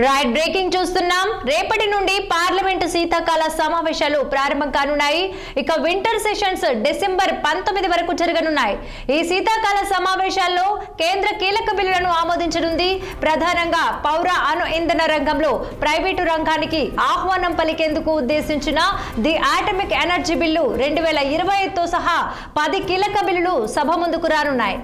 Right breaking చూస్తున్నాం. రేపటి నుండి పార్లమెంటు శీతాకాల సమావేశాలు ప్రారంభం కానున్నాయి. ఇక వింటర్ సెషన్స్ డిసెంబర్ 19 వరకు జరగనున్నాయి. ఈ శీతాకాల సమావేశాల్లో కేంద్ర కీలక బిల్లులను ఆమోదించనుంది. ప్రధానంగా పౌర అణు ఇంధన రంగంలో ప్రైవేటు రంగానికి ఆహ్వానం పలికేందుకు ఉద్దేశించిన ది అటామిక్ ఎనర్జీ బిల్లు 2025తో సహా 10 కీలక బిల్లులు సభ ముందుకు రానున్నాయి.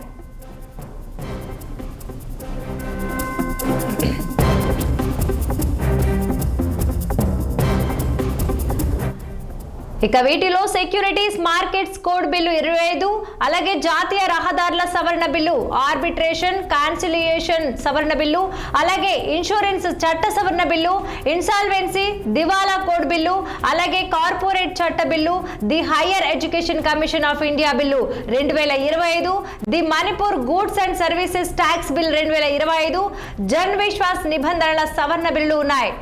ఇక వీటిలో సెక్యూరిటీస్ మార్కెట్స్ కోడ్ బిల్లు 25, అలాగే జాతీయ రహదారుల సవరణ బిల్లు, ఆర్బిట్రేషన్ కాన్సిలియేషన్ సవరణ బిల్లు, అలాగే ఇన్సూరెన్స్ చట్ట సవరణ బిల్లు, ఇన్సాల్వెన్సీ దివాలా కోడ్ బిల్లు, అలాగే కార్పొరేట్ చట్ట bill, the higher education commission of India bill 2025, the Manipur goods and services tax bill 2025, Jan Vishwas నిబంధనల సవరణ బిల్లు ఉన్నాయి.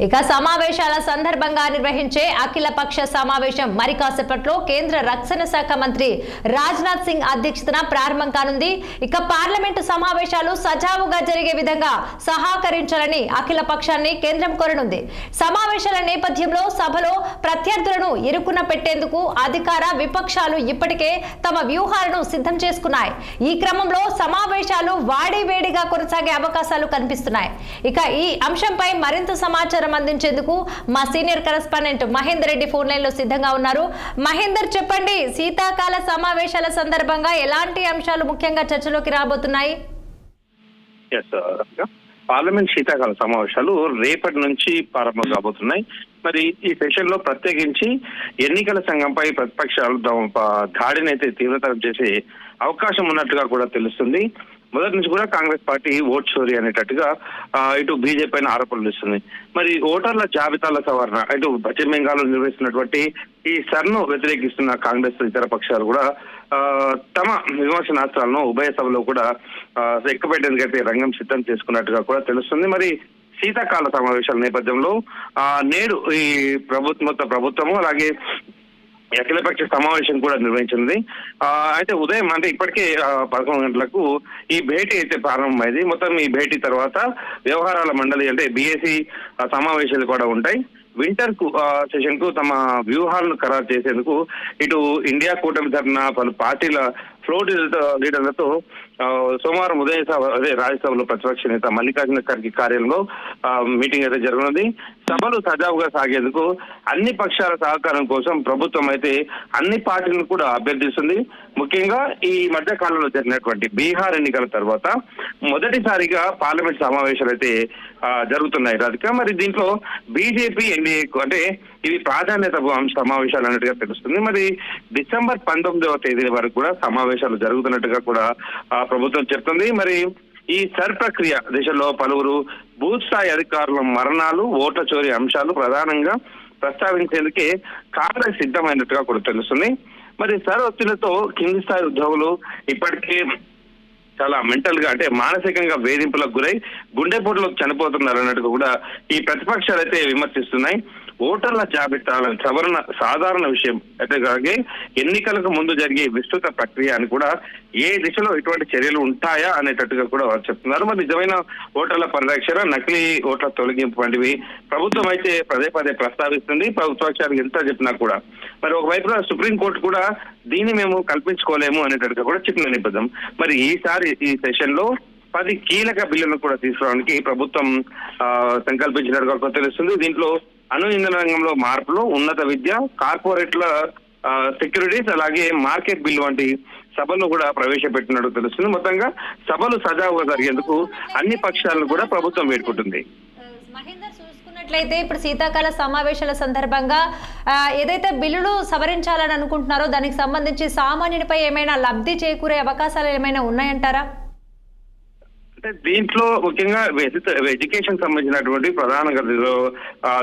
ఇక సమావేశాల సందర్భంగా నిర్వహించే అఖిల పక్ష సమావేశం మరి కాసేపట్లో కేంద్ర రక్షణ శాఖ మంత్రి రాజ్నాథ్ సింగ్ అధ్యక్షతన ప్రారంభం కానుంది. ఇక పార్లమెంటు సమావేశాలు సజావుగా జరిగే విధంగా సహకరించాలని అఖిల పక్షాన్ని కేంద్రం కోరనుంది. సమావేశాల నేపథ్యంలో సభలో ప్రత్యర్థులను ఇరుకున పెట్టేందుకు అధికార విపక్షాలు ఇప్పటికే తమ వ్యూహాలను సిద్ధం చేసుకున్నాయి. ఈ క్రమంలో సమావేశాలు వాడివేడిగా కొనసాగే అవకాశాలు కనిపిస్తున్నాయి. ఇక ఈ అంశంపై మరింత సమాచారం అందించేందుకు మా senior correspondent Mahender Reddy phone line లో సిద్ధంగా ఉన్నారు. మహేందర్, చెప్పండి, శీతాకాల సమావేశాల సందర్భంగా ఎలాంటి అంశాలు ముఖ్యంగా చర్చలోకి రాబోతున్నాయి? పార్లమెంట్ శీతాకాల సమావేశాలు రేపటి నుంచి ప్రారంభం కాబోతున్నాయి. మరి ఈ సెషన్ లో ప్రత్యేకించి ఎన్నికల సంఘంపై ప్రతిపక్షాలు దాడిని అయితే తీవ్రతరం చేసే అవకాశం ఉన్నట్టుగా కూడా తెలుస్తుంది. మొదటి నుంచి కూడా కాంగ్రెస్ పార్టీ ఓట్ చోరీ అనేటట్టుగా ఇటు బీజేపీ పైన ఆరోపణలు ఇస్తుంది. మరి ఓటర్ల జాబితాల సవరణ ఇటు పశ్చిమ బెంగాల్లో నిర్వహిస్తున్నటువంటి ఈ సర్ను వ్యతిరేకిస్తున్న కాంగ్రెస్ ఇతర పక్షాలు కూడా తమ విమర్శనాస్త్రాలను ఉభయ సభలో కూడా ఎక్కుపెట్టేందుకైతే రంగం సిద్ధం చేసుకున్నట్టుగా కూడా తెలుస్తుంది. మరి శీతాకాల సమావేశాల నేపథ్యంలో నేడు ఈ ప్రభుత్వము అలాగే అఖిలపక్ష సమావేశం కూడా నిర్వహించింది. అయితే ఉదయం అంటే ఇప్పటికే 11 గంటలకు ఈ భేటీ అయితే ప్రారంభమైంది. మొత్తం ఈ భేటీ తర్వాత వ్యవహారాల మండలి అంటే బీఏసీ సమావేశాలు కూడా ఉంటాయి. వింటర్ సెషన్ కు తమ వ్యూహాలను ఖరారు చేసేందుకు ఇటు ఇండియా కూటమి తరఫున పలు పార్టీల ఫ్లోర్ లీడర్లతో సోమవారం ఉదయం రాజ్యసభలో ప్రతిపక్ష నేత మల్లికార్జున ఖర్గే కార్యాలయంలో మీటింగ్ అయితే జరగనుంది. సభలు సజావుగా సాగేందుకు అన్ని పక్షాల సహకారం కోసం ప్రభుత్వం అయితే అన్ని పార్టీలను కూడా అభ్యర్థిస్తుంది. ముఖ్యంగా ఈ మధ్య కాలంలో జరిగినటువంటి బీహార్ ఎన్నికల తర్వాత మొదటిసారిగా పార్లమెంట్ సమావేశాలు అయితే జరుగుతున్నాయి రాధిక. మరి దీంట్లో బీజేపీ ఎన్డీఏకు అంటే ఇది ప్రాధాన్యత సమావేశాలు అన్నట్టుగా తెలుస్తుంది. మరి డిసెంబర్ 19వ తేదీ వరకు కూడా సమావేశాలు జరుగుతున్నట్టుగా కూడా ప్రభుత్వం చెప్తుంది. మరి ఈ సర్ ప్రక్రియ దిశలో పలువురు బూత్ స్థాయి అధికారుల మరణాలు, ఓట్ల చోరీ అంశాలు ప్రధానంగా ప్రస్తావించేందుకే కాంగ్రెస్ సిద్ధమైనట్టుగా కూడా తెలుస్తుంది. మరి సర్ ఒత్తిడితో కింది స్థాయి ఉద్యోగులు ఇప్పటికే చాలా మెంటల్ గా అంటే మానసికంగా వేధింపులకు గురై గుండెపోటులకు చనిపోతున్నారు అన్నట్టుగా కూడా ఈ ప్రతిపక్షాలు అయితే విమర్శిస్తున్నాయి. ఓటర్ల జాబితాల సవరణ సాధారణ విషయం అయితే కాగే ఎన్నికలకు ముందు జరిగే విస్తృత ప్రక్రియ అని కూడా ఏ దిశలో ఎటువంటి చర్యలు ఉంటాయా అనేటట్టుగా కూడా వారు చెప్తున్నారు. మరి నిజమైన ఓటర్ల పరిరక్షణ, నకిలీ ఓట్ల తొలగింపు వంటివి ప్రభుత్వం అయితే పదే పదే ప్రస్తావిస్తుంది. ప్రభుత్వానికి ఎంత చెప్పినా కూడా మరి ఒకవైపున సుప్రీంకోర్టు కూడా దీన్ని మేము కల్పించుకోలేము అనేటట్టుగా కూడా చెప్పిన నేపథ్యం. మరి ఈసారి ఈ సెషన్ లో 10 కీలక బిల్లులను కూడా తీసుకురావడానికి ప్రభుత్వం సంకల్పించినట్టుగా తెలుస్తుంది. దీంట్లో అణు ఇంధన రంగంలో మార్పులు, ఉన్నత విద్య, కార్పొరేట్ల సెక్యూరిటీస్ అలాగే మార్కెట్ బిల్లు వంటి సభలు కూడా ప్రవేశపెట్టినట్టు తెలుస్తుంది. మొత్తంగా సభలు సజావుగా జరిగేందుకు అన్ని పక్షాలను కూడా ప్రభుత్వం వేడుకుంటుంది. చూసుకున్నట్లయితే ఇప్పుడు శీతాకాల సమావేశాల సందర్భంగా ఏదైతే బిల్లులు సవరించాలని అనుకుంటున్నారో దానికి సంబంధించి సామాన్యునిపై ఏమైనా లబ్ధి చేకూరే అవకాశాలు ఏమైనా ఉన్నాయంటారా? అంటే దీంట్లో ముఖ్యంగా ఎడ్యుకేషన్ సంబంధించినటువంటి ప్రధాన గదిలో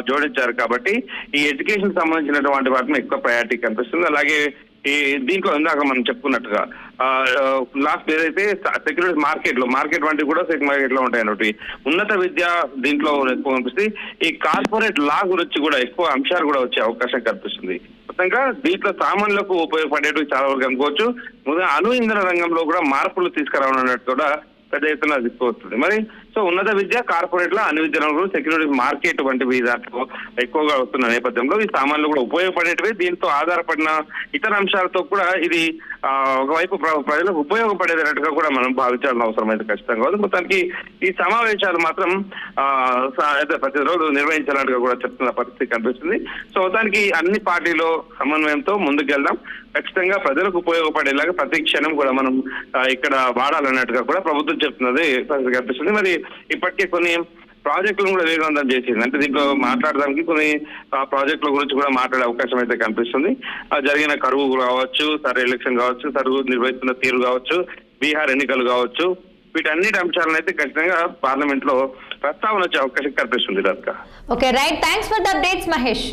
జోడించారు కాబట్టి ఈ ఎడ్యుకేషన్ సంబంధించినటువంటి వాటిని ఎక్కువ ప్రయారిటీ కనిపిస్తుంది. అలాగే ఈ దీంట్లో ఇందాక మనం చెప్పుకున్నట్టుగా లాస్ట్ ఏదైతే సెక్యూరిటీ మార్కెట్ వంటివి కూడా మార్కెట్ లో ఉంటాయి అన్నట్టు. ఉన్నత విద్య దీంట్లో ఎక్కువ కనిపిస్తుంది. ఈ కార్పొరేట్ లా గురించి కూడా ఎక్కువ అంశాలు కూడా వచ్చే అవకాశం కనిపిస్తుంది. మొత్తంగా దీంట్లో సామాన్యులకు ఉపయోగపడేటివి చాలా వరకు అనుకోవచ్చు. ముందుగా అణు ఇంధన రంగంలో కూడా మార్పులు తీసుకురావనున్నట్టు కూడా పెద్ద ఎత్తున వస్తుంది. మరి సో ఉన్నత విద్య, కార్పొరేట్ల, అన్ని విద్యలో సెక్యూరిటీ మార్కెట్ వంటివి దాంట్లో ఎక్కువగా వస్తున్న నేపథ్యంలో ఈ సామాన్లు కూడా ఉపయోగపడేటివి. దీంతో ఆధారపడిన ఇతర అంశాలతో కూడా ఇది ఒకవైపు ప్రజలకు ఉపయోగపడేటట్టుగా కూడా మనం భావించాల్సిన అవసరం అయితే ఖచ్చితంగా ఉంది. మొత్తానికి ఈ సమావేశాలు మాత్రం ప్రతి రోజు నిర్వహించాలన్నట్టుగా కూడా చెప్తున్న పరిస్థితి కనిపిస్తుంది. సో మొత్తానికి అన్ని పార్టీలో సమన్వయంతో ముందుకెళ్దాం. ఖచ్చితంగా ప్రజలకు ఉపయోగపడేలాగా ప్రతి క్షణం కూడా మనం ఇక్కడ వాడాలన్నట్టుగా కూడా ప్రభుత్వం చెప్తున్నది కనిపిస్తుంది. మరి ఇప్పటికే కొన్ని ప్రాజెక్టులను కూడా వేగవంతం చేసింది. అంటే దీంట్లో మాట్లాడడానికి కొన్ని ప్రాజెక్టుల గురించి కూడా మాట్లాడే అవకాశం అయితే కనిపిస్తుంది. జరిగిన కరువు కావచ్చు, సరే ఎలక్షన్ కావచ్చు, కరువు నిర్వహిస్తున్న తీరు కావచ్చు, బీహార్ ఎన్నికలు కావచ్చు, వీటన్నిటి అంశాలను అయితే ఖచ్చితంగా పార్లమెంట్ లో ప్రస్తావన వచ్చే అవకాశం కనిపిస్తుంది. Okay right, thanks for the updates Mahesh.